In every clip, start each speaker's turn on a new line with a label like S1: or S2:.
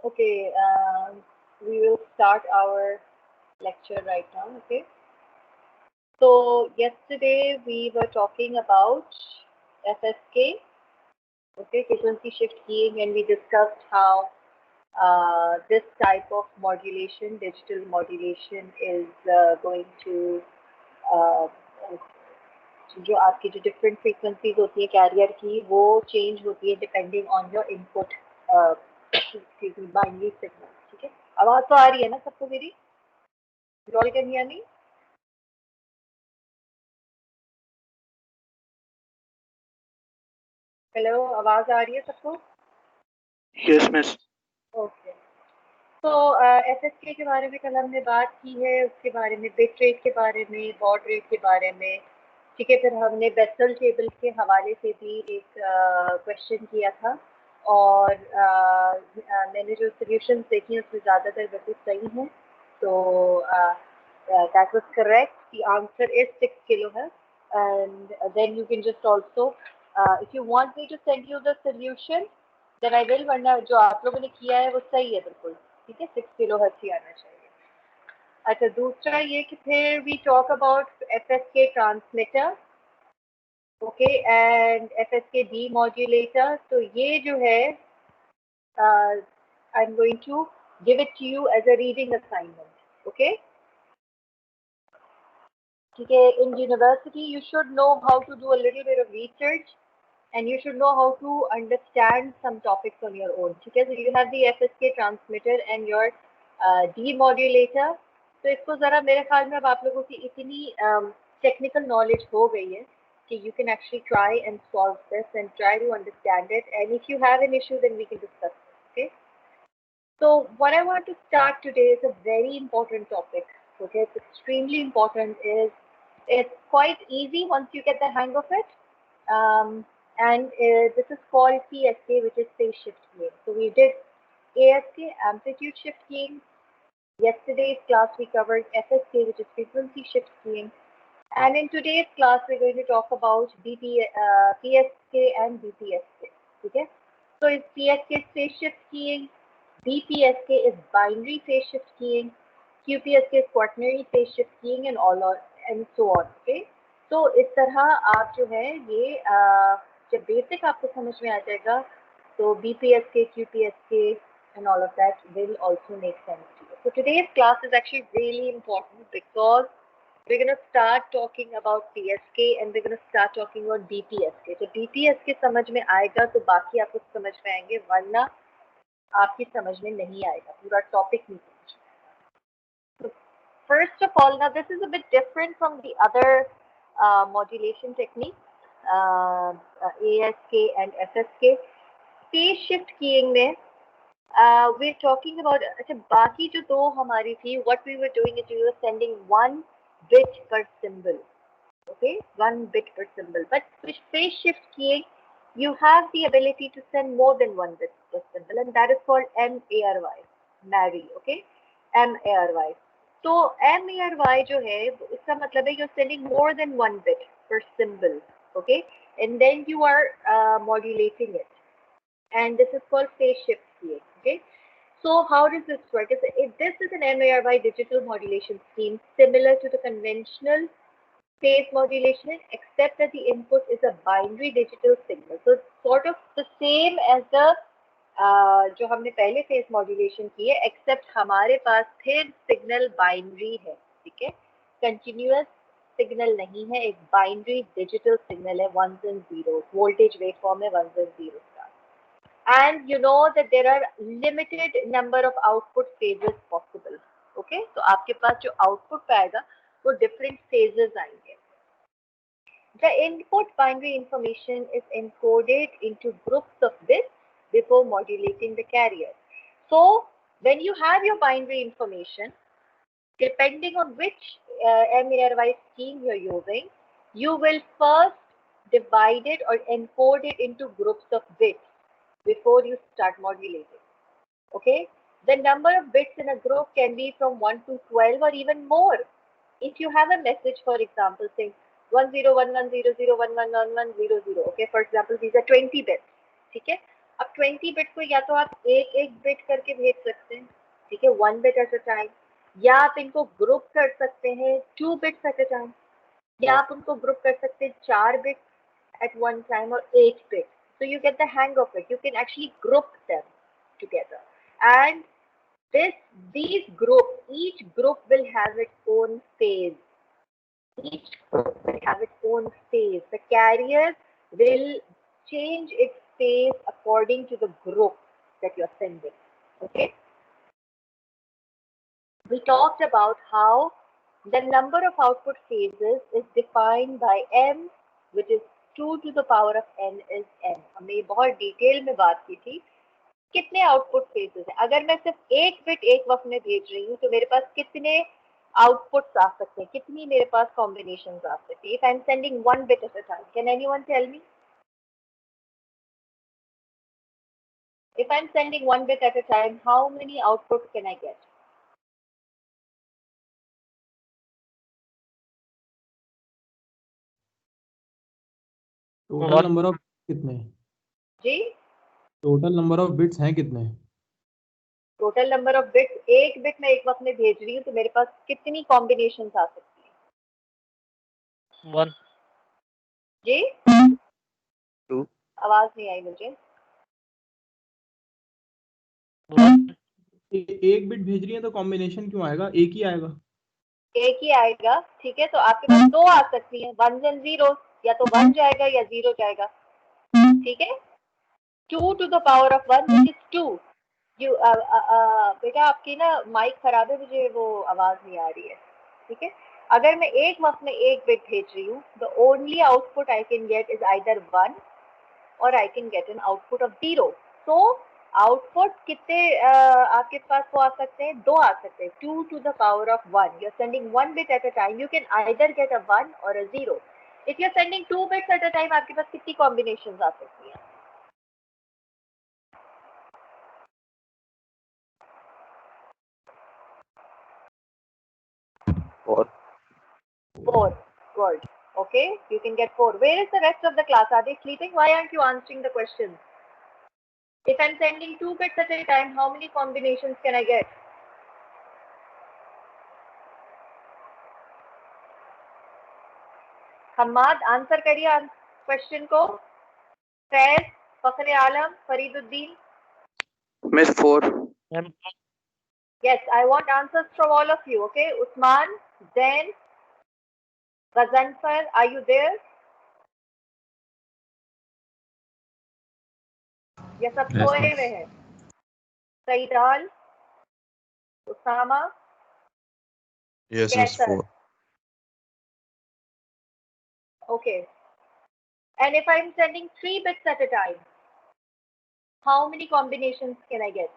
S1: Okay, we will start our lecture right now. Okay, so yesterday we were talking about FSK, okay, frequency shift keying, and we discussed how this type of modulation, digital modulation, is going to uh, जो आपकी जो different frequencies होती है career की वो change होती है depending on your input binary signal ठीक है आवाज तो आ रही है ना सबको मेरी रॉल कैन हियर मी हेलो आवाज आ रही है सबको
S2: Yes, miss.
S1: ओके तो एस एस के बारे में कल हमने बात की है उसके बारे में बिट रेट के बारे में बॉड रेट के बारे में ठीक है फिर हमने बेसल टेबल के हवाले से भी एक क्वेश्चन किया था और मैंने जो सोल्यूशन देखी हैं उसमें ज़्यादातर बिल्कुल सही हैं तो that was correct the answer is 6 kilo है and then you can just also if you want me to send you the solution then I will वरना जो आप लोगों ने किया है वो सही है बिल्कुल ठीक है 6 किलो हर्ट्ज ही आना चाहिए अच्छा दूसरा ये कि फिर we talk about F S K transmitter okay and F S K demodulator तो ये जो है I am going to give it to you as a reading assignment okay ठीक है in university you should know how to do a little bit of research and you should know how to understand some topics on your own. Okay, so you have the FSK transmitter and your demodulator. तो इसको ज़रा मेरे ख्याल में अब आप लोगों की इतनी technical knowledge हो गई है कि you can actually try and solve this and try to understand it. And if you have an issue, then we can discuss it. Okay. So what I want to start today is a very important topic. Okay, it's extremely important. It's quite easy once you get the hang of it. And this is called PSK, which is phase shift keying. So we did ASK, amplitude shift keying. Yesterday's class we covered FSK, which is frequency shift keying. And in today's class, we're going to talk about PSK and BPSK. Okay? So is PSK phase shift keying, BPSK is binary phase shift keying, QPSK is quaternary phase shift keying, and all on, and so on. Okay? तो इस तरह आप जो है ये जब basic आपको समझ में आ जाएगा तो BPSK, QPSK, and all of that will also make sense to you. So today's class is actually really important because we're going to start talking about PSK and we're going to start talking about BPSK. तो BPSK समझ में आएगा तो बाकी आपको समझ में आएंगे वरना आपकी समझ में नहीं आएगा पूरा टॉपिक नहीं समझ में आएगा. So first of all, now this is a bit different from the other modulation techniques, ASK and FSK. Phase shift keying में we're talking about अच्छा बाकी जो दो हमारी थी what we were doing is we were sending one bit per symbol okay one bit per symbol but with phase shift keying you have the ability to send more than one bit per symbol and that is called MARY marry okay MARY तो MARY जो है इसका मतलब है you're sending more than one bit per symbol okay and then you are modulating it and this is called phase shift keying. Okay, so how does this work? This is an MARY digital modulation scheme similar to the conventional phase modulation, except that the input is a binary digital signal. So it's sort of the same as the जो हमने पहले face modulation की है accept हमारे पास फिर signal binary है ठीक है कंटिन्यूअस सिग्नल नहीं है एक बाइनरी डिजिटल सिग्नल है ones and zeros voltage waveform है वंस एंड जीरोस का and you know that there are limited number of output phases possible okay तो आपके पास जो output पाएगा वो different phases आएंगे the input binary information is encoded into groups of bits before modulating the carrier so when you have your binary information depending on which MARY scheme you're using you will first divide it or encode it into groups of bits before you start modulating. Okay, the number of bits in a group can be from 1 to 12 or even more. If you have a message, for example, saying 101100111100, okay, for example, these are 20 bits. ठीक है अब 20 bit को या तो आप एक एक bit करके भेज सकते हैं, ठीक है, 1 बिट एट अ टाइम, या आप इनको ग्रुप कर सकते हैं 2 बिट्स एट अ टाइम, या आप उनको ग्रुप कर सकते हैं 4 bit at one time or 8 bit. So you get the hang of it. You can actually group them together. And this these groups, each group will have its own phase. Each group will have its own phase. The carrier will change its phase according to the group that you're sending. Okay? We talked about how the number of output phases is defined by m, which is 2 to the power of n is n. हमने ये बहुत detail में बात की थी कितने output phases हैं। अगर मैं सिर्फ एक बिट एक वक्त में भेज रही हूँ तो मेरे पास कितने आउटपुट्स आ सकते हैं, कितनी मेरे पास कॉम्बिनेशंस आ सकती है। If I am sending one bit at a time, can anyone tell me? If I'm sending one bit at a time, how many outputs can I get?
S3: Total number of कितने
S1: जी,
S3: total number of bits हैं कितने?
S1: Total number of bits, एक bit मैं एक वक्त में भेज रही हूँ तो मेरे पास कितनी कॉम्बिनेशंस आ सकती है?
S2: 1,
S1: जी,
S2: 2,
S1: आवाज नहीं आई मुझे।
S2: 1,
S3: एक बिट भेज रही है तो कॉम्बिनेशन क्यों आएगा? एक ही आएगा।
S1: एक ही आएगा, ठीक है, तो आपके पास दो आ सकती है, वन एंड जीरो, या तो वन जाएगा या जीरो जाएगा, ठीक है। 2 to the power of 1 which is 2. You बेटा आपकी ना माइक खराब है, मुझे वो आवाज नहीं आ रही है, ठीक है। अगर मैं एक वक्त में एक बिट भेज रही हूँ, the only output I can get is either 1 और I can get an output of 0. So output कितने आपके पास वो आ सकते हैं? दो आ सकते हैं, 2 to the power of 1. You're sending one bit at a time, you can either get a 1 or a 0. If you're sending 2 bits at a time, आपके पास कितनी कॉम्बिनेशंस आ सकती हैं?
S2: 4,
S1: 4. Good. Okay, you can get 4. Where is the rest of the class? Are they sleeping? Why aren't you answering the questions? If I'm sending 2 bits at a time, how many combinations can I get? Hamad, answer करिए question को. Faiz, Fakhre Alam, Fariduddin.
S2: Miss 4,
S1: Yes, I want answers from all of you. Okay, Usman, Zain, Ghazanfar, are you there? ये सब सोए हुए हैं? सईदाल, Usama,
S4: Yes, Miss
S1: Kaiser.
S4: 4.
S1: Okay. And if I'm sending 3 bits at a time, how many combinations can I get?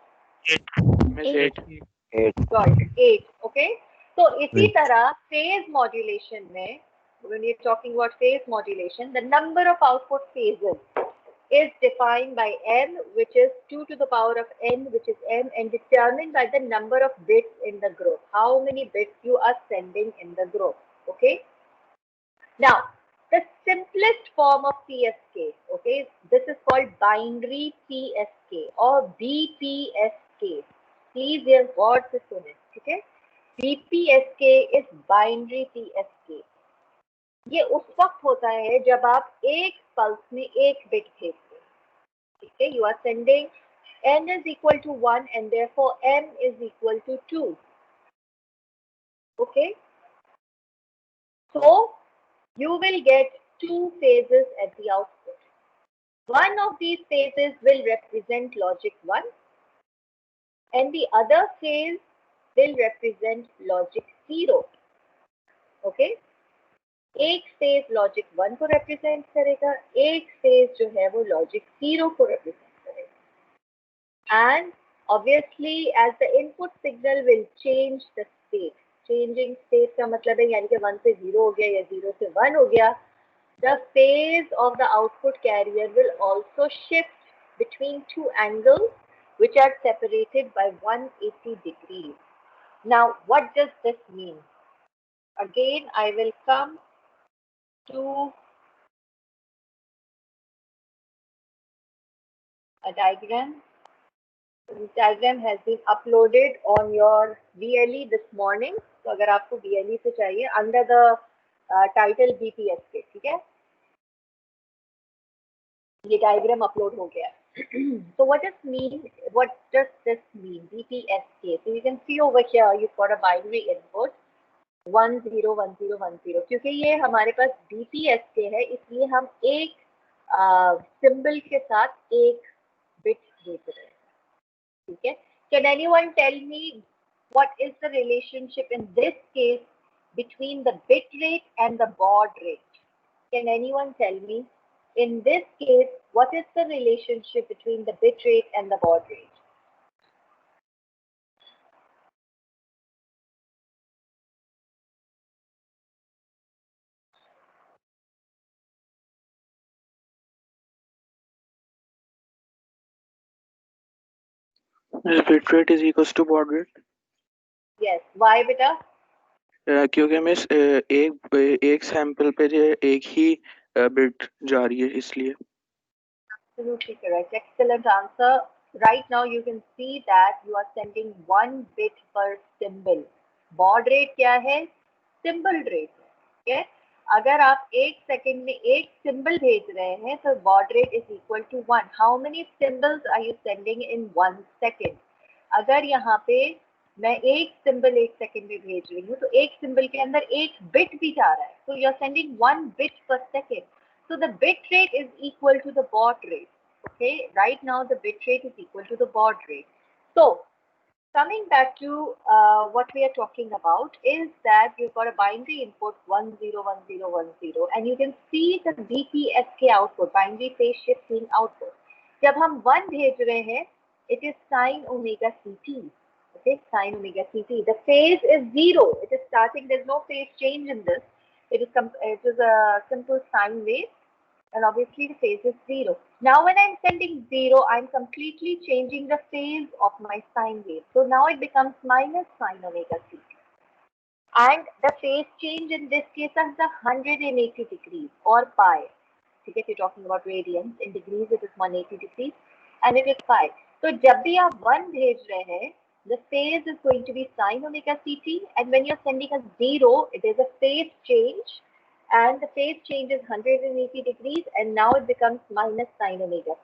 S2: Miss 8,
S1: Good. 8. Okay. So इसी
S4: Wait.
S1: तरह phase modulation में, when we're talking about phase modulation, the number of output phases is defined by n, which is 2 to the power of n, which is m, and determined by the number of bits in the group. How many bits you are sending in the group. Okay. Now, the simplest form of PSK, okay, this is called binary PSK or BPSK. Please hear what this is, okay? BPSK is binary PSK. ये उस वक्त होता है जब आप एक pulse में एक बिट भेजते हैं, ठीक है। You are sending n is equal to 1 and therefore m is equal to 2. Okay. So you will get two phases at the output. One of these phases will represent logic 1 and the other phase will represent logic 0. Okay? एक phase logic 1 को represent करेगा, एक phase जो है वो logic 0 को represent करेगा. And obviously as the input signal will change the state. Changing state का मतलब है यानी कि 1 से 0 हो गया या 0 से 1 हो गया. The phase of the output carrier will also shift between two angles which are separated by 180 degrees. Now, what does this mean? Again, I will come to a diagram. This diagram has been uploaded on your VLE this morning. तो अगर आपको VLE से चाहिए under the title BPSK, ठीक है? ये diagram upload हो गया. So what does this mean? BPSK. So you can see over here you've got a binary input 101010. क्योंकि ये हमारे पास BPSK है, इसलिए हम एक सिंबल के साथ एक बिट भेज रहे हैं. ठीक है? Can anyone tell me what is the relationship in this case between the bit rate and the baud rate? Can anyone tell me in this case what is the relationship between the bit rate and the baud rate?
S2: Is bit rate is equals to baud rate?
S1: Yes. Why beta?
S2: क्योंकि miss एक sample पे जो है एक ही bit जा रही है इसलिए.
S1: Absolutely correct. Excellent answer. Right now you can see that you are sending 1 bit per symbol. Baud rate क्या है? Symbol rate. ठीक है? अगर आप एक सेकंड में एक सिंबल भेज रहे हैं तो baud rate is equal to 1. How many symbols are you sending in 1 second? अगर यहाँ पे मैं एक सिंबल एक सेकंड में भेज रही हूँ तो एक सिंबल के अंदर एक बिट भी जा रहा है. So you are sending 1 bit per second. So the bit rate is equal to the baud rate. Okay, right now the bit rate is equal to the baud rate. So coming back to what we are talking about is that you've got a binary input 101010 and you can see the BPSK output, binary phase shifting output. जब हम 1 भेज रहे हैं, it is sine omega ct. Okay, sine omega ct. The phase is 0. It is starting. There's no phase change in this. It is a simple sine wave, and obviously the phase is 0. Now when I'm sending 0, I'm completely changing the phase of my sine wave. So now it becomes minus sine omega ct. And the phase change in this case is 180 degrees or pi. ठीक है, if you're talking about radians, in degrees it is 180 degrees and it is pi. So जब भी आप 1 भेज रहे हैं, the phase is going to be sine omega ct, and when you're sending a 0, it is a phase change. And the phase change is 180 degrees and now it becomes minus sine omega.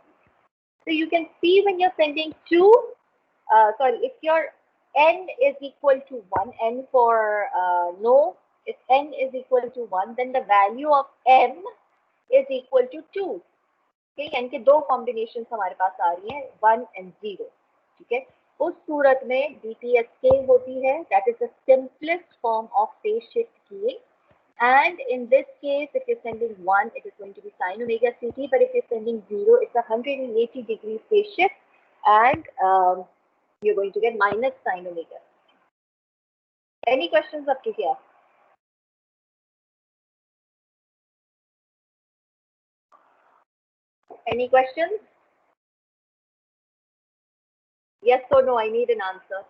S1: So you can see when you're sending if your n is equal to 1, n for no, if n is equal to 1, then the value of m is equal to 2. Okay, n के दो combinations हमारे पास आ रही हैं, 1 and 0. ठीक है, उस सूरत में BPSK होती है, that is the simplest form of phase shift keying. And in this case, if you're sending 1, it is going to be sine omega ct, but if you're sending 0, it's 180 degrees phase shift, and you're going to get minus sine omega. Any questions up to here? Any questions? Yes or no? I need an answer.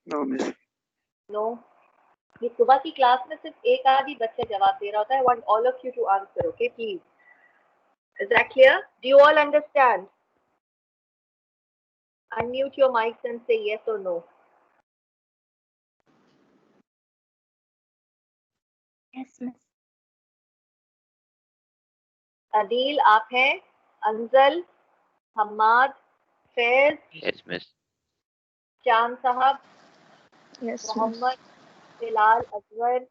S2: No miss.
S1: No. ये सुबह की class में सिर्फ एक आधी बच्चा जवाब दे रहा होता है. I want all of you to answer, okay, please. Is that clear? Do you all understand? Unmute your mics and say yes or no.
S5: Yes, miss.
S1: Adeel आप हैं, अंजल, हम्माद, फैज,
S6: Yes, miss.
S1: चांद साहब,
S5: Yes, miss.
S1: Mohammad, Bilal, अजवर.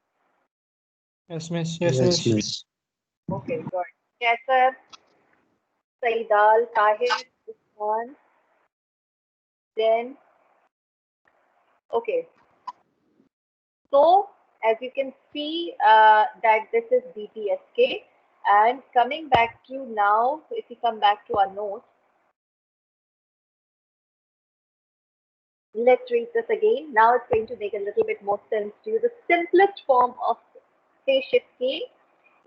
S3: Yes, miss.
S4: Yes, miss.
S1: Okay, good. Kaiser, सईदाल, Tahir, Usman, then okay. So as you can see that this is BPSK, and coming back to now, if you come back to our notes, let's read this again. Now it's going to make a little bit more sense to you. The simplest form of phase shift keying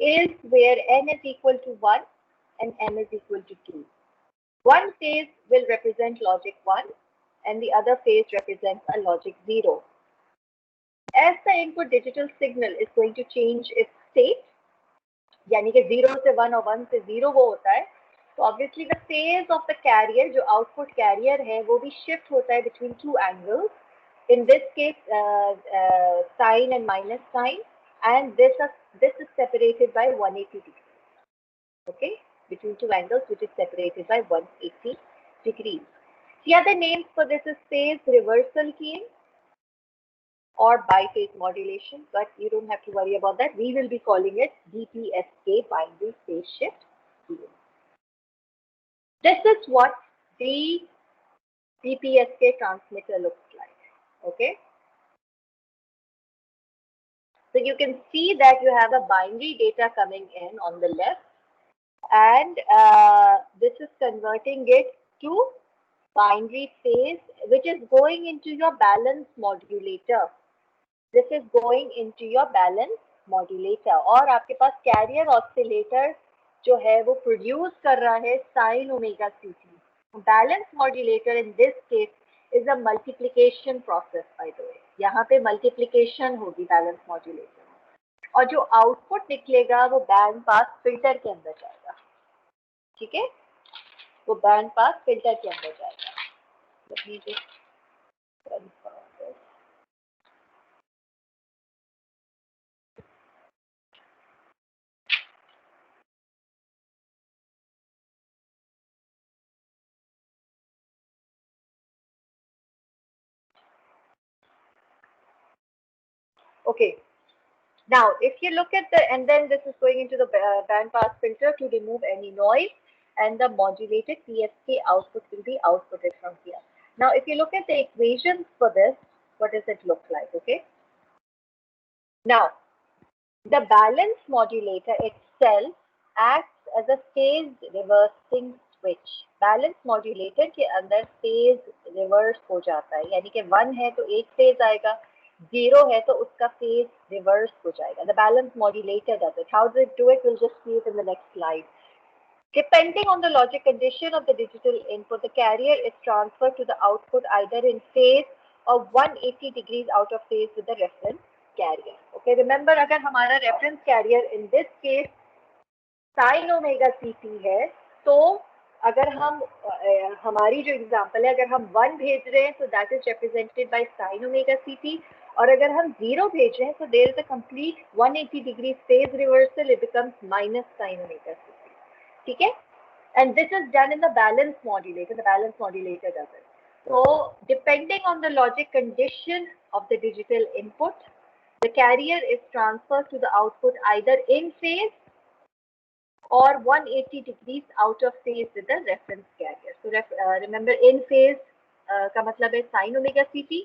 S1: is where n is equal to 1 and m is equal to 2. One phase will represent logic 1 and the other phase represents a logic 0. As the input digital signal is going to change its state, यानी कि 0 से 1 और 1 से 0 वो होता है, तो obviously the phase of the carrier, जो आउटपुट कैरियर है, वो भी शिफ्ट होता है between two angles, in this case sine and minus sine, and this is separated by 180 degrees. Okay, between two angles which is separated by 180 degrees. The other names for this is phase reversal keying or biphase modulation, but you don't have to worry about that. We will be calling it BPSK, binary phase shift keying. This is what the BPSK transmitter looks like. Okay. So you can see that you have a binary data coming in on the left, and this is converting it to binary phase, which is going into your balance modulator. This is going into your balance modulator. और आपके पास carrier oscillator जो है वो produce कर रहा है sin omega ct. Balance modulator in this case is a multiplication process, by the way. यहाँ पे multiplication होगी balance modulator में, और जो आउटपुट निकलेगा वो बैंड पास फिल्टर के अंदर जाएगा. ठीक है, वो बैंड पास फिल्टर के अंदर जाएगा. Let me just confirm this. Okay. Now, if you look at the, and then this is going into the band pass filter to remove any noise, and the modulated PSK output will be outputted from here. Now, if you look at the equations for this, what does it look like? Okay. Now, the balance modulator itself acts as a phase reversing switch. Balance modulator के अंदर phase reverse हो जाता है, यानी कि 1 है तो एक phase आएगा, 0 है तो उसका phase reverse हो जाएगा. The balance modulator does it. How does it do it? We'll just see it in the next slide. Depending on the logic condition of the digital input, the carrier is transferred to the output either in phase or 180 degrees out of phase with the reference carrier. Okay, remember अगर हमारा reference carrier in this case sin omega ct है, तो अगर हम हमारी जो example है, अगर हम 1 भेज रहे हैं तो that is represented by sin omega ct, और अगर हम 0 भेज रहे हैं तो there is a complete 180 degree phase reversal, it becomes minus sin omega ct. ठीक है, and this is done in the balance modulator. The balance modulator does it. So depending on the logic condition of the digital input, the carrier is transferred to the output either in phase or 180 degrees out of phase with the reference carrier. So remember, in phase का मतलब है sin omega ct,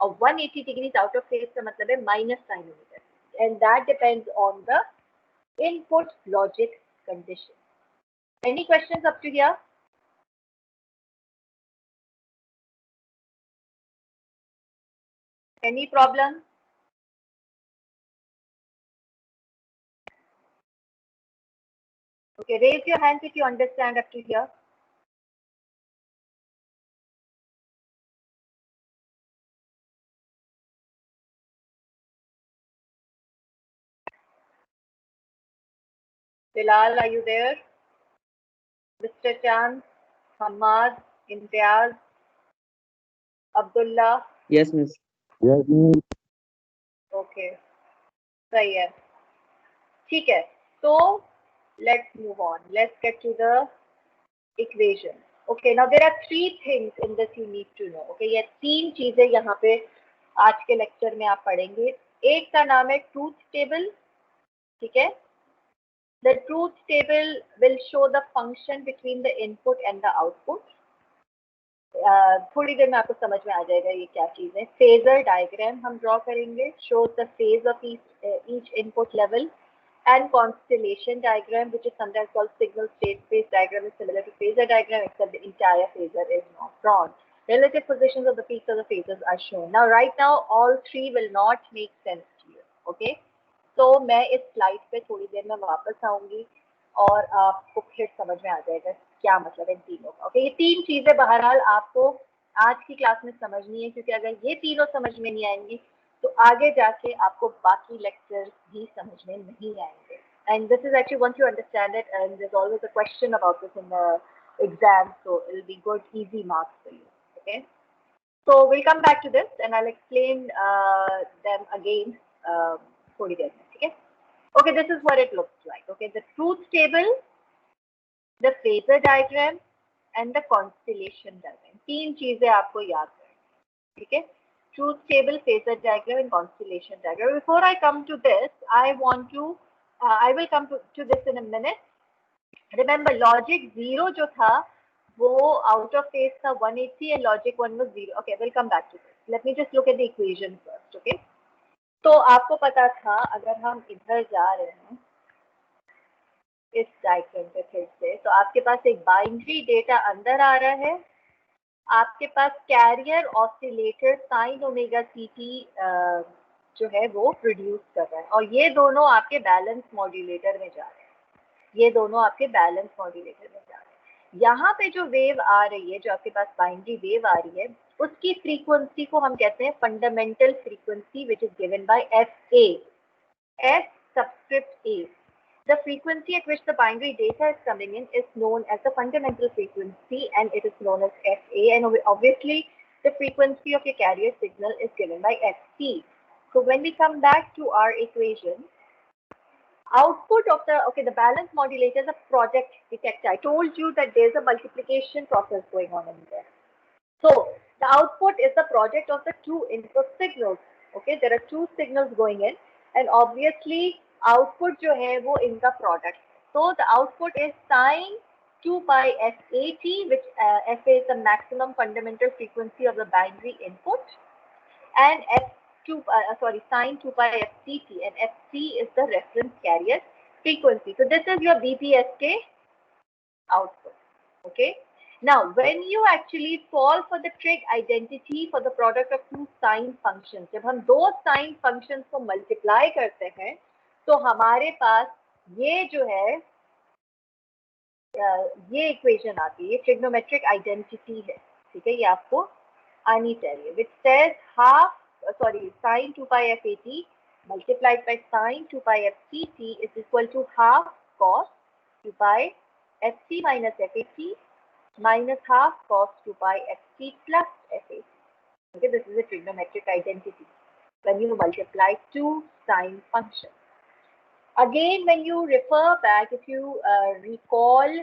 S1: और 180 degrees out of phase का मतलब है minus sin omega ct, and that depends on the input logic condition. Any questions up to here? Any problem? Okay, raise your hands if you understand up to here. Bilal, are you there? Mr. Chand, Hamad, Imtiaz, Abdullah?
S6: Yes, miss.
S4: Yes, miss.
S1: Okay, सही है. ठीक है, so let's move on. Let's get to the equation. Okay, now there are 3 things in this you need to know. Okay, ये 3 चीजें यहाँ पे आज के लेक्चर में आप पढ़ेंगे. एक का नाम है ट्रूथ टेबल. ठीक है, the truth table will show the function between the input and the output. थोड़ी देर में आपको समझ में आ जाएगा ये क्या चीज है. फेजर डायग्राम हम ड्रॉ करेंगे, shows the phase of each input level, and constellation diagram, which is sometimes called signal state space diagram, is similar to phasor diagram except the entire phasor is not drawn. Relative positions of the peaks of the phasors are shown. Now right now all 3 will not make sense to you. Okay, तो मैं इस slide पे थोड़ी देर में वापस आऊंगी और आपको फिर समझ में आ जाएगा क्या मतलब है इन तीनों का. ओके, ये 3 चीजें बहरहाल आपको आज की क्लास में समझनी है, क्योंकि अगर ये तीनों समझ में नहीं आएंगी तो आगे जाके आपको बाकी लेक्चर्स भी समझ में नहीं आएंगे. And this is actually, once you understand it, and there's always a question about this in the exam, so it'll be good, easy marks for you. Okay. So we'll come back to this, and I'll explain them again. थोड़ी देर में, ठीक है? Okay, this is what it looks like. Okay, the truth table, the phasor diagram, and the constellation diagram. तीन चीजें आपको याद करनी, ठीक है? Truth table, phasor diagram, and constellation diagram. Before I come to this, I will come to this in a minute. Remember, logic 0 जो था, वो out of phase था 180 and logic 1 was 0. Okay, we'll come back to this. Let me just look at the equation first, okay? तो आपको पता था, अगर हम इधर जा रहे हैं इस डायग्राम पे फिर से, तो आपके पास एक बाइनरी डेटा अंदर आ रहा है, आपके पास कैरियर ऑसिलेटर साइन ओमेगा सीटी जो है वो प्रोड्यूस कर रहा है, और ये दोनों आपके बैलेंस मॉड्यूलेटर में जा रहे हैं, ये दोनों आपके बैलेंस मॉड्यूलेटर में जा रहे हैं। यहाँ पे जो वेव आ रही है, जो आपके पास बाइनरी वेव आ रही है, उसकी फ्रीक्वेंसी को हम कहते हैं fundamental frequency, which is given by FA, F subscript A. The frequency at which the binary data is coming in is known as the fundamental frequency, and it is known as FA, and obviously the frequency of your carrier signal is given by FC. So when we come back to our equation, output of the balance modulator is a project detector. I told you that there's a multiplication process going on in there. So the output is the product of the two input signals. Okay, there are two signals going in, and obviously output जो है वो इनका product. So the output is sine 2 pi FAT, which FA is the maximum fundamental frequency of the binary input, and sine 2 pi FCT, and FC is the reference carrier frequency. So this is your BPSK output. Okay. Now, when you actually solve for the trig identity for the product of two sine functions, जब हम दो sine functions को multiply करते हैं, तो हमारे पास ये जो है ये इक्वेशन आती है, ये ट्रिग्नोमेट्रिक आइडेंटिटी है, ठीक है? ये आपको आनी चाहिए, which says sine 2 pi FAT multiplied by sine 2 pi FCT is equal to half cos 2 pi FC minus FAT minus half cos 2 pi FC plus FAT. Okay, this is a trigonometric identity when you multiply two sine functions. Again, when you refer back, if you recall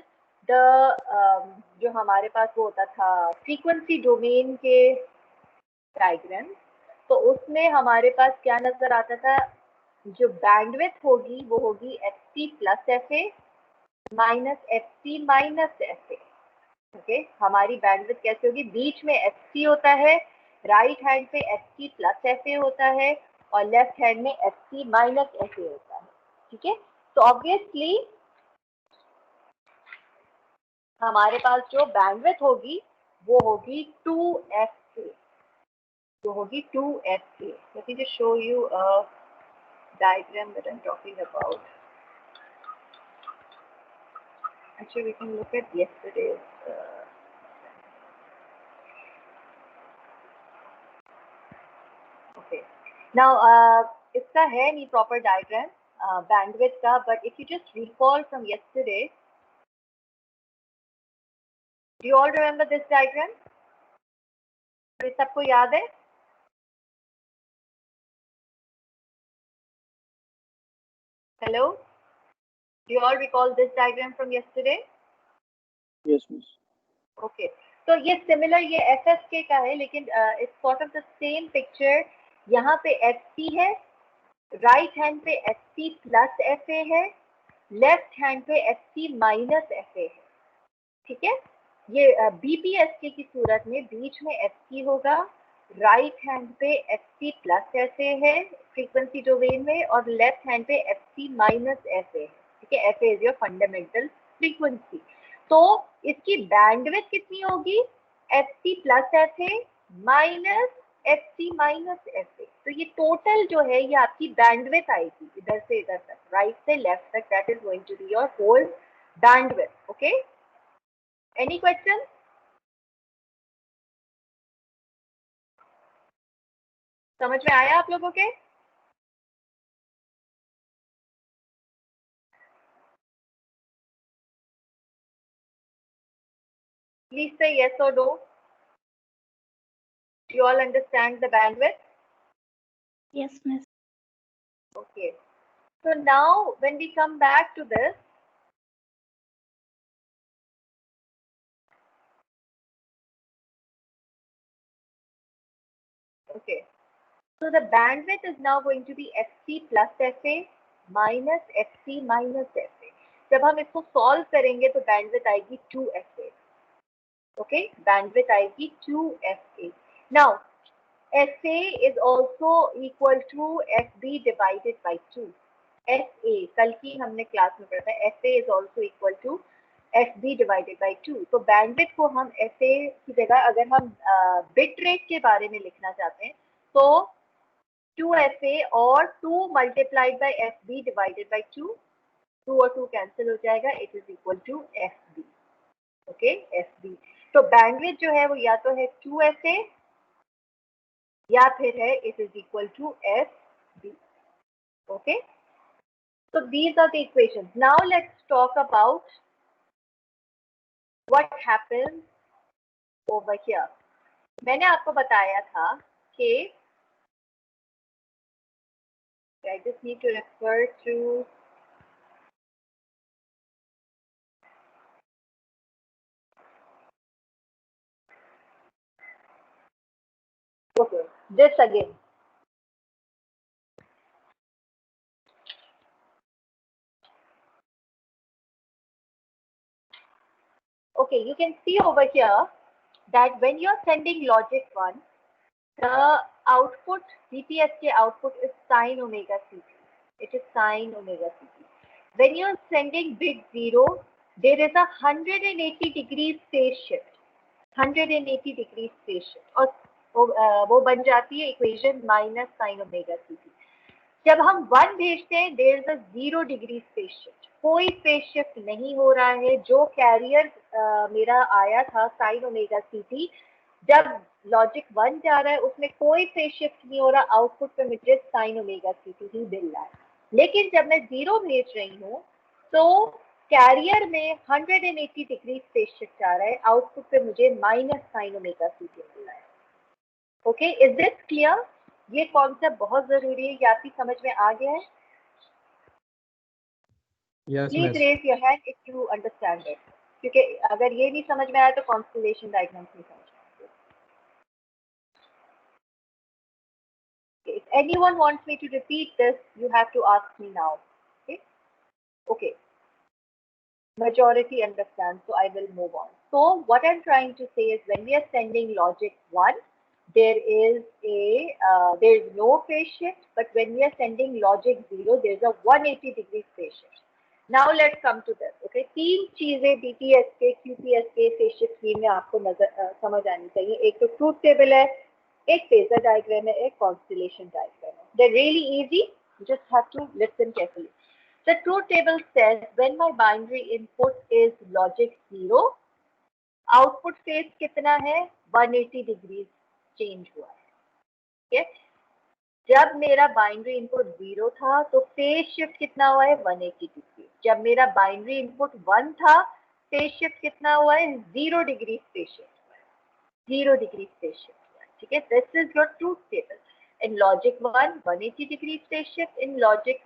S1: the जो हमारे पास वो होता था frequency domain के diagram, तो उसमें हमारे पास क्या नजर आता था, जो बैंडविड्थ होगी वो होगी FC plus FA minus FC minus FA. Okay, हमारी बैंडविड्थ कैसे होगी, बीच में FC होता है, राइट हैंड पे FC प्लस FA होता है, और लेफ्ट हैंड में FC माइनस FA होता है, ठीक है? तो ऑब्वियसली हमारे पास जो बैंडविड्थ होगी वो होगी 2FA, वो होगी 2FA. Let me just show you a diagram that I'm talking about. Actually, we can look at yesterday's. Okay. Now, इसका है नहीं proper diagram bandwidth का, but if you just recall from yesterday, do you all remember this diagram? तो सबको याद है? Hello? Do you all recall this diagram from yesterday?
S2: Yes, miss.
S1: Okay. तो ये similar, ये FSK का है, लेकिन it's sort of the same picture. यहाँ पे FC है, राइट हैंड पे FC प्लस FA है, लेफ्ट हैंड पे FC माइनस FA है, ठीक है? ये BPSK की सूरत में बीच में FC होगा, राइट हैंड पे FC प्लस FA है फ्रीक्वेंसी डोमेन में, और लेफ्ट हैंड पे FC माइनस FA है, ठीक है? FA is your fundamental frequency. तो इसकी बैंडविड्थ कितनी होगी, FC plus FA minus FC minus FA. तो ये टोटल जो है ये आपकी बैंडविड्थ आएगी, इधर से इधर तक, राइट से लेफ्ट तक. That is going to be your whole bandwidth. Okay, any question? समझ में आया आप लोगों के? Please say yes or no. Do you all understand the bandwidth?
S5: Yes, miss.
S1: Okay. So now when we come back to this, okay. So the bandwidth is now going to be FC plus FA minus FC minus FA. जब हम इसको solve करेंगे तो bandwidth आएगी 2FA. Okay, bandwidth आएगी 2FA. Now, FA is also equal to FB divided by 2. FA, कल की हमने क्लास में पढ़ा था, FA is also equal to FB divided by 2. तो bandwidth को हम FA की जगह अगर हम bit rate के बारे में लिखना चाहते हैं तो 2FA और 2 multiplied by FB divided by 2, 2 और 2 कैंसिल हो जाएगा, it is equal to FB. Okay, FB. तो बैंडविड्थ जो है वो या तो है 2FA या फिर है it is equal to FB. Okay, so these are the equations. Now let's talk about what happens over here. मैंने आपको बताया था कि I just need to refer to okay, this again. Okay, you can see over here that when you're sending logic 1, the output, DPSK output is sine omega CT. It is sine omega CT. When you're sending bit 0, there is a 180 degrees phase shift. 180 degrees phase shift. और वो बन जाती है equation minus sine omega CT. जब हम 1 भेजते हैं, there is a 0 degree phase shift. कोई फेज शिफ्ट नहीं हो रहा है. जो कैरियर मेरा आया था साइन ओमेगा CT, जब लॉजिक 1 जा रहा है उसमें कोई फेज शिफ्ट नहीं हो रहा. आउटपुट पे मुझे साइन ओमेगा CT ही मिल रहा है. लेकिन जब मैं 0 भेज रही हूँ तो कैरियर में 180 डिग्री फेज शिफ्ट आ रहा है. आउटपुट पे मुझे माइनस साइन ओमेगा CT मिल रहा है. Okay, is this clear? ये कॉन्सेप्ट बहुत जरूरी है. ये आपकी समझ में आ गया है?
S3: Yes,
S1: please
S3: miss.
S1: Raise your hand if you understand it. क्योंकि अगर ये नहीं समझ में आया तो कॉन्स्टलेशन डायग्राम नहीं समझ में आएगा. If anyone wants me to repeat this, you have to ask me now. Okay? Okay. Majority understands, so I will move on. So what I'm trying to say is when we are sending logic 1, there is no phase shift, but when we are sending logic 0, there is a 180 degree phase shift. Now let's come to this. Okay, तीन चीजें DPSK, QPSK phase shift scheme में आपको समझ आनी चाहिए. एक तो truth table है, एक फेजर डायग्राम है, एक कॉन्स्टेलेशन डायग्राम है. They're really easy. You just have to listen carefully. The truth table says when my binary input is logic 0, output phase कितना है? 180 degrees चेंज हुआ है. ठीक है, जब मेरा बाइनरी इनपुट 0 था तो फेज शिफ्ट कितना हुआ है? 180 डिग्री. जब मेरा बाइनरी इनपुट 1 था, फेज शिफ्ट कितना हुआ है? 0 डिग्री फेज शिफ्ट हुआ है. 0 डिग्री फेज शिफ्ट हुआ है. ठीक है, this is your truth table. In logic 1, 180 degrees phase shift. In logic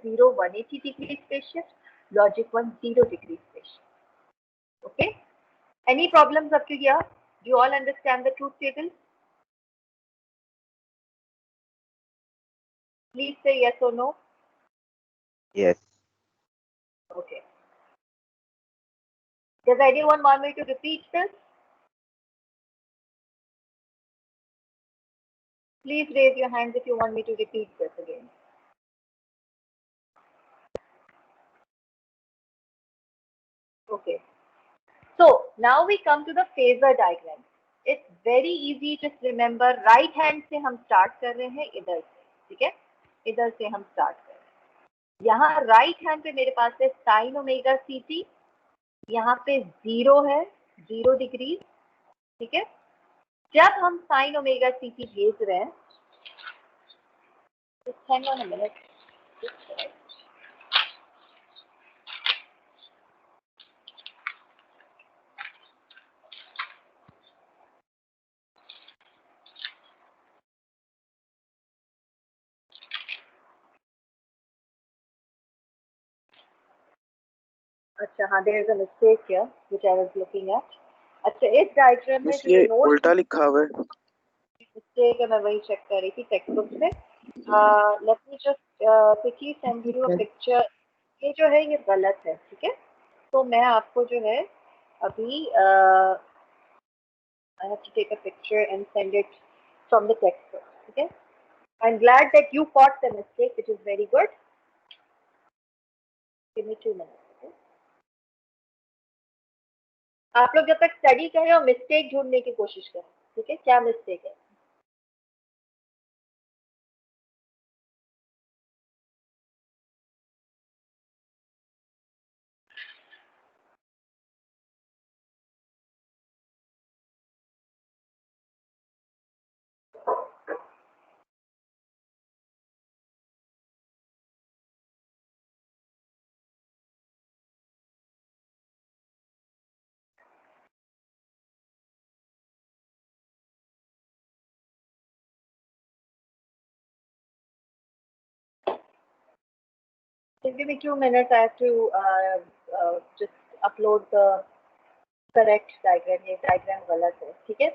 S1: 0, 180 degrees phase shift. Logic 1, 0 degrees phase shift. Okay. Any problems up to here? Do you all understand the truth table? Please say yes or no.
S6: Yes.
S1: Okay. Does anyone want me to repeat this? Please raise your hands if you want me to repeat this again. Okay. So now we come to the phasor diagram. It's very easy. Just remember, right hand से हम start कर रहे हैं इधर से. ठीक है, इधर से हम start कर रहे हैं. यहाँ right hand पे मेरे पास है sin omega CT. यहाँ पे 0 है, 0 डिग्री. ठीक है, जब हम sin omega CT भेज रहे हैं, just hang on a minute. अच्छा हाँ, there is a mistake here which I was looking at. अच्छा, इस डायग्राम में
S2: मिस
S1: जो
S2: ये
S1: नोट
S2: उल्टा लिखा हुआ है।
S1: मिस्टेक है, मैं वही चेक कर रही थी टेक्स्ट बुक से। Let me just quickly send you a picture. ये जो है ये गलत है, ठीक है। तो मैं आपको जो है अभी I have to take a picture and send it from the textbook. Okay. I'm glad that you caught the mistake, which is very good. Give me 2 minutes. Okay? आप लोग जब तक स्टडी कर रहे हो मिस्टेक ढूंढने की कोशिश करें, ठीक है, क्या मिस्टेक है। Give me 2 minutes. I have to just upload the correct diagram. ये diagram गलत है, ठीक है।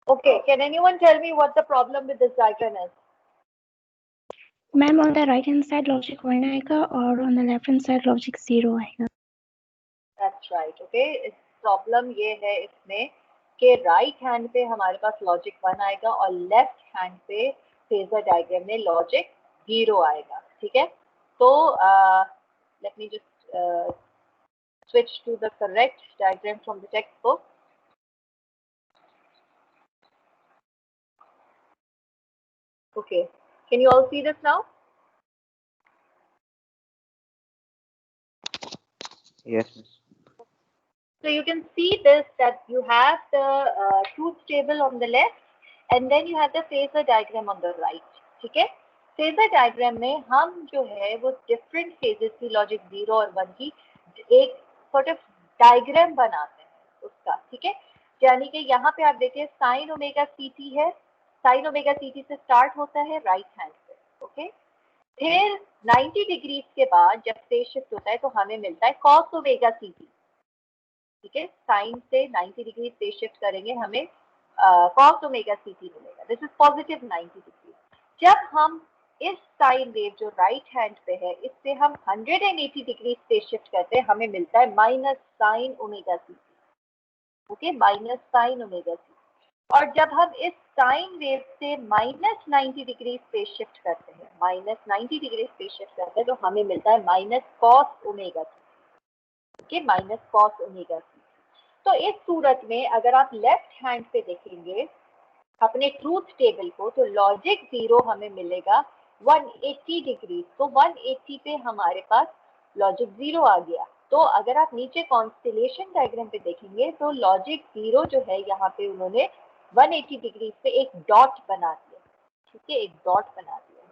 S1: Okay, can anyone tell me what the problem with this diagram is?
S5: Ma'am on the right hand side logic 1 आएगा और on the left hand side logic 0 आएगा।
S1: That's right. Okay, इस problem ये है इसमें कि राइट हैंड पे हमारे पास लॉजिक 1 आएगा और लेफ्ट हैंड पे फेजर डायग्राम में लॉजिक 0 आएगा, ठीक है। तो let me just switch to the correct diagram from the textbook. Okay, can you all see this now?
S6: Yes, miss.
S1: So you can see this, that you have the truth table on the left and then you have the phasor diagram on the right, ठीक है। phasor diagram में हम जो है वो different phases की logic 0 और 1 की एक sort of डायग्राम बनाते हैं उसका, ठीक है। यानी कि यहाँ पे आप देखिए साइन ओमेगा ct है, साइन ओमेगा ct से स्टार्ट होता है राइट हैंड पे, ओके। फिर 90 डिग्रीज के बाद जब फेज शिफ्ट होता है तो हमें मिलता है कॉस ओमेगा ct, ठीक है। साइन से 90 डिग्री फेज शिफ्ट करेंगे हमें कॉस ओमेगा ct मिलेगा। This is positive 90 degree. जब हम इस साइन वेव जो राइट हैंड पे है इससे हम 180 डिग्री फेज शिफ्ट करते हैं, हमें मिलता है minus sine omega ct, okay, minus sine omega C. और जब हम इस साइन वेव से माइनस 90 डिग्री पे शिफ्ट करते हैं, माइनस 90 डिग्री पे शिफ्ट करते हैं, तो हमें मिलता है minus cos omega C. Okay, minus cos omega C. तो इस सूरत में अगर आप लेफ्ट हैंड पे देखेंगे अपने ट्रूथ टेबल को, तो लॉजिक 0 हमें मिलेगा 180 डिग्री। तो 180 पे हमारे पास लॉजिक 0 आ गया। तो अगर आप नीचे कॉन्स्टेलेशन डायग्राम पे देखेंगे तो लॉजिक 0 जो है यहाँ पे उन्होंने 180 डिग्री पे एक डॉट बना दिया, ठीक है, एक डॉट बना दिया,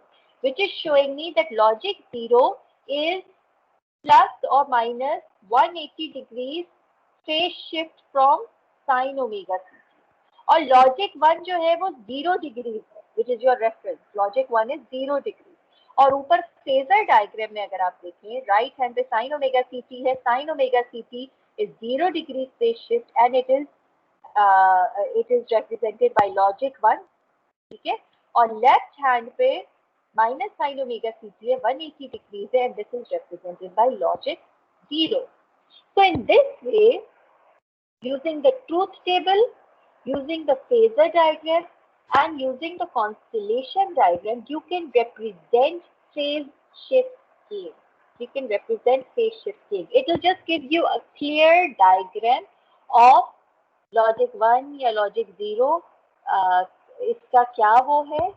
S1: which is showing me that logic 0 is plus और minus 180 degree phase shift from sine omega C. और लॉजिक 1 जो है वो 0 डिग्री है, which is your reference. Logic 1 is 0 degree. और ऊपर फेजर डायग्राम में अगर आप देखें, राइट हैंड पे साइन ओमेगा सी टी है, sine omega C T is 0 degree phase shift and it is represented by logic 1, ठीक है। और लेफ्ट हैंड पे minus sine omega C T है, 180 डिग्री है, and this is represented by logic 0. So in this way, using the truth table, using the phasor diagram, and using the constellation diagram, you can represent phase shift change. You can represent phase shift change. It will just give you a clear diagram of logic 1 या logic 0. इसका क्या वो है,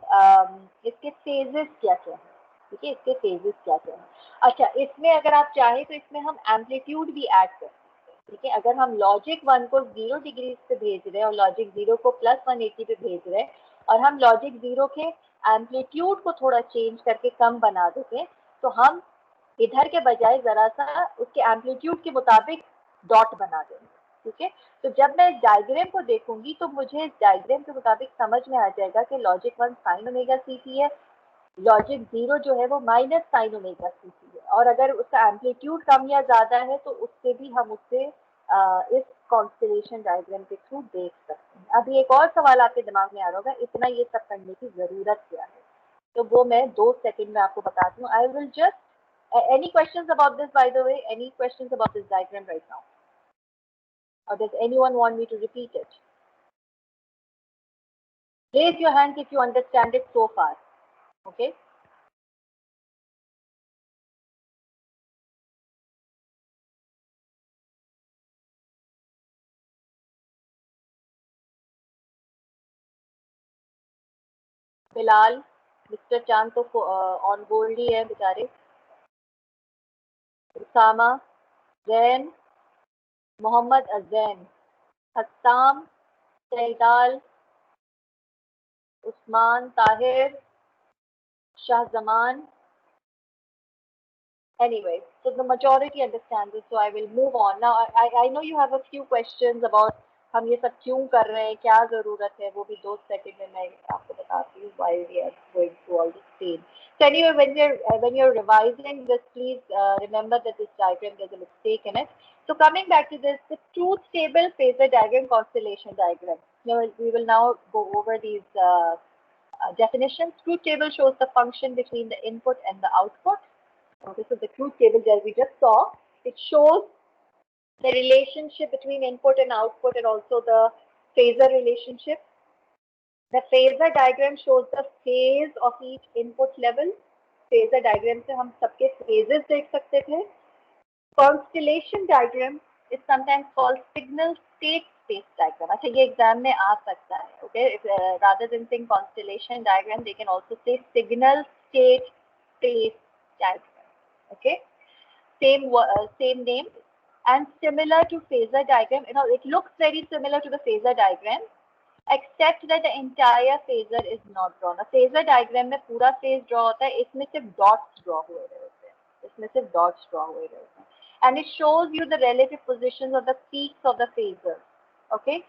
S1: इसके phases क्या क्या है, ठीक है, इसके phases क्या क्या है। अच्छा, इसमें अगर आप चाहें तो इसमें हम एम्पलीट्यूड भी ऐड कर सकते हैं, ठीक है। अगर हम लॉजिक 1 को 0 डिग्री पे भेज रहे हैं और लॉजिक 0 को प्लस 180 पे भेज रहे हैं, और हम लॉजिक 0 के एम्पलीट्यूड को थोड़ा चेंज करके कम बना देते हैं, तो हम इधर के बजाय जरा सा उसके एम्पलीट्यूड के मुताबिक डॉट बना देंगे, ठीक है। तो जब मैं इस डायग्राम को देखूंगी तो मुझे इस डायग्राम के मुताबिक समझ में आ जाएगा कि logic 1 sine omega C T है, लॉजिक 0 जो है वो minus sine omega C T है, और अगर उसका एम्पलीट्यूड कम या ज्यादा है तो उससे भी हम उससे इस कॉन्स्टेलेशन डायग्राम के थ्रू देख सकते हैं। अभी एक और सवाल आपके दिमाग में आ रहा होगा, इतना ये सब करने की जरूरत क्या है, तो वो मैं 2 सेकंड में आपको बताती हूँ। I will just any questions about this, by the way? Any questions about this diagram right now, or does anyone want me to repeat it? Raise your hand if you understand it so far. Okay. फिलहाल mister चांद तो on board ही है बेचारे। Usama, Jain, Mohammad अजैन, हस्साम, सैदाल, Usman, Tahir, Shahzaman. Anyway, so the majority understands it, so I will move on. Now, I know you have a few questions about हम ये सब क्यों कर रहे हैं, क्या जरूरत है, वो भी 2 सेकंड में मैं आपको बताती हूँ why we are going through all this pain. So anyway, when you're revising this, please remember that this diagram, there's a mistake in it. So coming back to this, the truth table, phasor diagram, constellation diagram. Now we will now go over these definitions. Truth table shows the function between the input and the output. Okay, so the truth table that we just saw, it shows the relationship between input and output, and also the phasor relationship. The phasor diagram shows the phase of each input level. Phasor diagram से हम सबके phases देख सकते थे. Constellation diagram is sometimes called signal state space diagram. अच्छा, ये exam में आ सकता है. Okay, rather than saying constellation diagram, they can also say signal state space diagram. Okay, same name. And similar to phasor diagram, it looks very similar to the phasor diagram, except that the entire phasor is not drawn. A phasor diagram में पूरा phase draw होता है, इसमें सिर्फ dots draw हुए रहते हैं, इसमें सिर्फ dots draw हुए रहते हैं. And it shows you the relative positions of the peaks of the phasor. Okay,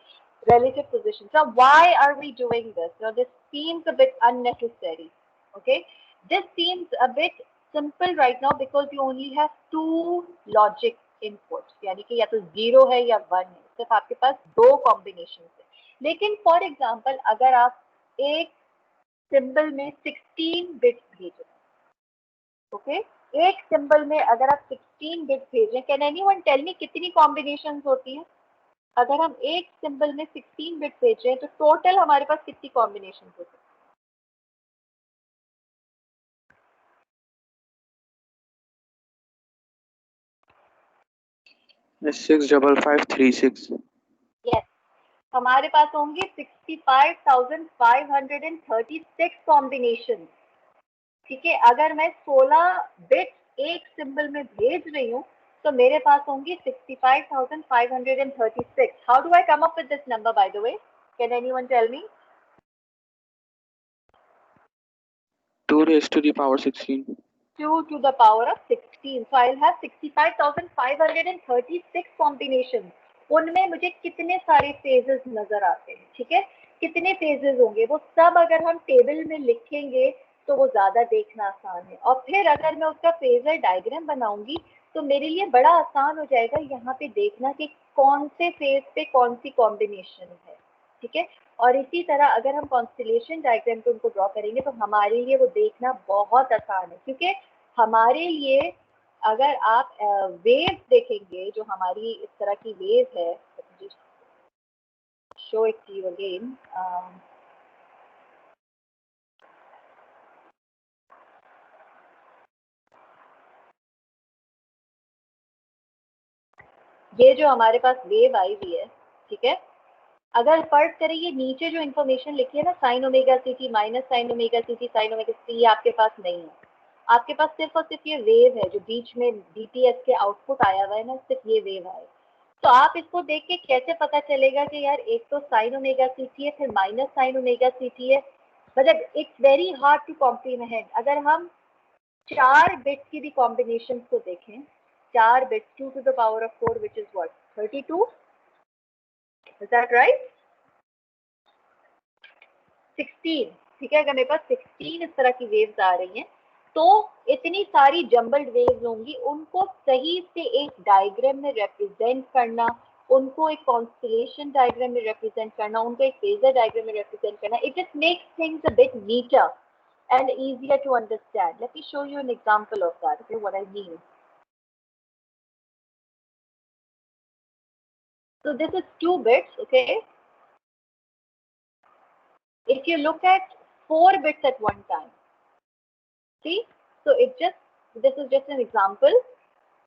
S1: relative positions. Now, why are we doing this? Now, this seems a bit unnecessary. Okay, this seems a bit simple right now because you only have 2 logic input, यानी कि या तो 0 है या 1 है, सिर्फ आपके पास 2 combination है. लेकिन फॉर एग्जांपल अगर आप एक सिंबल में 16 बिट्स भेज रहे हैं, ओके, एक सिंबल में अगर आप 16 बिट्स भेजें, कैन एनीवन टेल मी कितनी कॉम्बिनेशंस होती हैं? अगर हम एक सिंबल में 16 बिट भेज रहे हैं तो टोटल हमारे पास कितनी कॉम्बिनेशन हो सकती
S2: है? 65536।
S1: है? हमारे पास होंगे 65,536 कॉम्बिनेशन। ठीक है, अगर मैं 16 बिट एक सिंबल में भेज रही हूँ तो मेरे पास होंगी 65,536। How do I come up with this number by the way? Can anyone tell me?
S2: 2 raised to the power 16.
S1: 2 to the power of 16. So I'll have 65,536 combinations. उनमें मुझे कितने सारे फेजेस नजर आते हैं? ठीक है, कितने फेजेस होंगे वो सब अगर हम टेबल में लिखेंगे तो वो ज्यादा देखना आसान है। और फिर अगर मैं उसका फेजर डायग्राम बनाऊंगी तो मेरे लिए बड़ा आसान हो जाएगा यहाँ पे देखना कि कौन से फेज पे कौन सी कॉम्बिनेशन है। ठीक है, और इसी तरह अगर हम कॉन्स्टेलेशन डायग्राम पे उनको ड्रॉ करेंगे तो हमारे लिए वो देखना बहुत आसान है, क्योंकि हमारे लिए अगर आप वेव देखेंगे, जो हमारी इस तरह की वेव है, show it to you again. ये जो हमारे पास वेव आई हुई है, ठीक है, अगर फर्ज करें ये नीचे जो इन्फॉर्मेशन लिखी है ना, sine omega C T minus sine omega C T sine omega C, ये आपके पास नहीं है। आपके पास सिर्फ और सिर्फ ये वेव है जो बीच में डीटीएस के आउटपुट आया हुआ है ना, सिर्फ ये वेव आए। तो आप इसको देख के कैसे पता चलेगा कि यार एक तो साइन ओमेगा सी टी है, फिर minus sine omega C T है? मतलब it's very hard to comprehend. अगर हम 4 बिट्स की भी कॉम्बिनेशन को देखें, 4 bits 2 to the power of 4 which is what, 32? Is that right? 16। ठीक है, अगर मेरे पास 16 इस तरह की वेव्स आ रही हैं तो इतनी सारी जम्बल्ड वेव्स होंगी, उनको सही से एक डायग्राम में रिप्रेजेंट करना, उनको एक कॉन्स्टेलेशन डायग्राम में रिप्रेजेंट करना, उनको एक फेजर डायग्राम में रिप्रेजेंट करना, it just makes things a bit नीटर and easier to understand. Let me show you an example of that, okay, what I mean. So this is 2 bits, okay? If you look at 4 bits at one time, see, so this is just an example.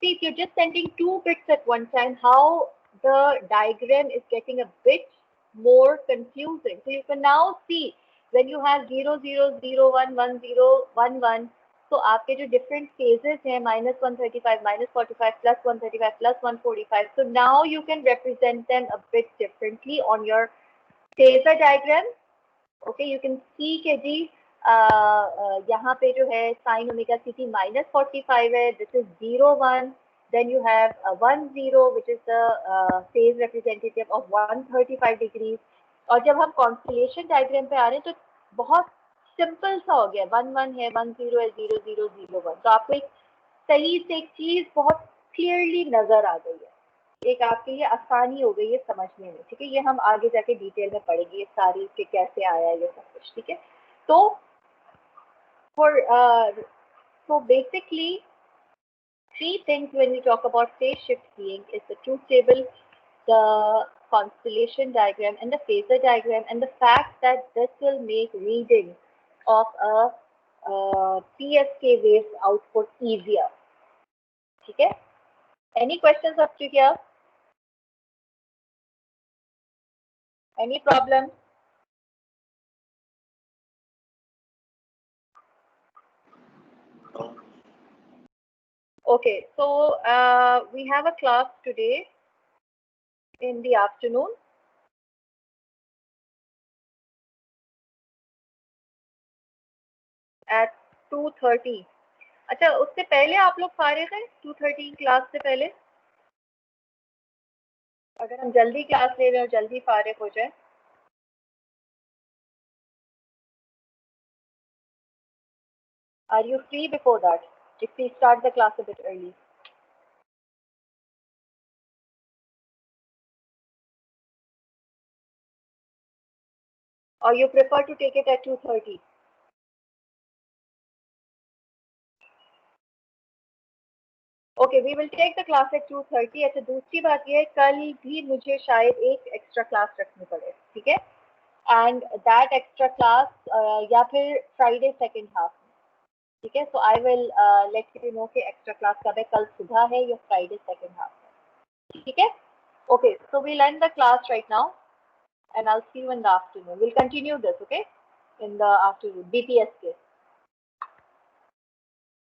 S1: See, if you're just sending 2 bits at one time, how the diagram is getting a bit more confusing. So you can now see when you have 0 0 0 1 1 0 1 1, तो आपके जो different phases हैं, -135 -45 +135 +145, so now you can represent them a bit differently on your phasor diagram. Okay, you can see कि जी यहाँ पे जो है sine omega C T -45 है, this is 0 1, then you have 1 0 which is the phase representative of 135 degrees। और जब हम constellation diagram पे आ रहे हैं तो बहुत सिंपल सा हो गया, 1 1 है, 1 0 है, 0 0 0 1, तो आपको एक सही से एक चीज बहुत क्लियरली नजर आ गई है, एक आपके लिए आसानी हो गई है समझने में। ठीक है, ये हम आगे जाके डिटेल में पढ़ेंगे ये सारी के कैसे आया ये सब कुछ। ठीक है, तो for so basically 3 things when we talk about phase shift keying is the truth table, the constellation diagram and the phasor diagram, and the fact that this will make reading of a PSK wave output easier. ठीक है, any questions up to here? Any problem? Okay, so we have a class today in the afternoon. At 2:30. अच्छा, उससे पहले आप लोग फारिग हैं 2:30 class से पहले? अगर हम जल्दी क्लास ले रहे हो, जल्दी फारिग हो जाए। Are you free before that? If we start the class a bit early. Or you prefer to take it at 2:30? Okay, we will take the class at 2:30। अच्छा, दूसरी बात ये है, कल भी मुझे शायद एक एक्स्ट्रा क्लास रखनी पड़े, ठीक है? एंड दैट एक्स्ट्रा क्लास या फिर फ्राइडे सेकेंड हाफ में, ठीक है? So I will let you know कि एक्स्ट्रा क्लास कब है, कल सुबह है या फ्राइडे सेकेंड हाफ में, ठीक है? Okay, so we'll end the class right now and I'll see you in the afternoon. We'll continue this, okay? In the afternoon, BPS case.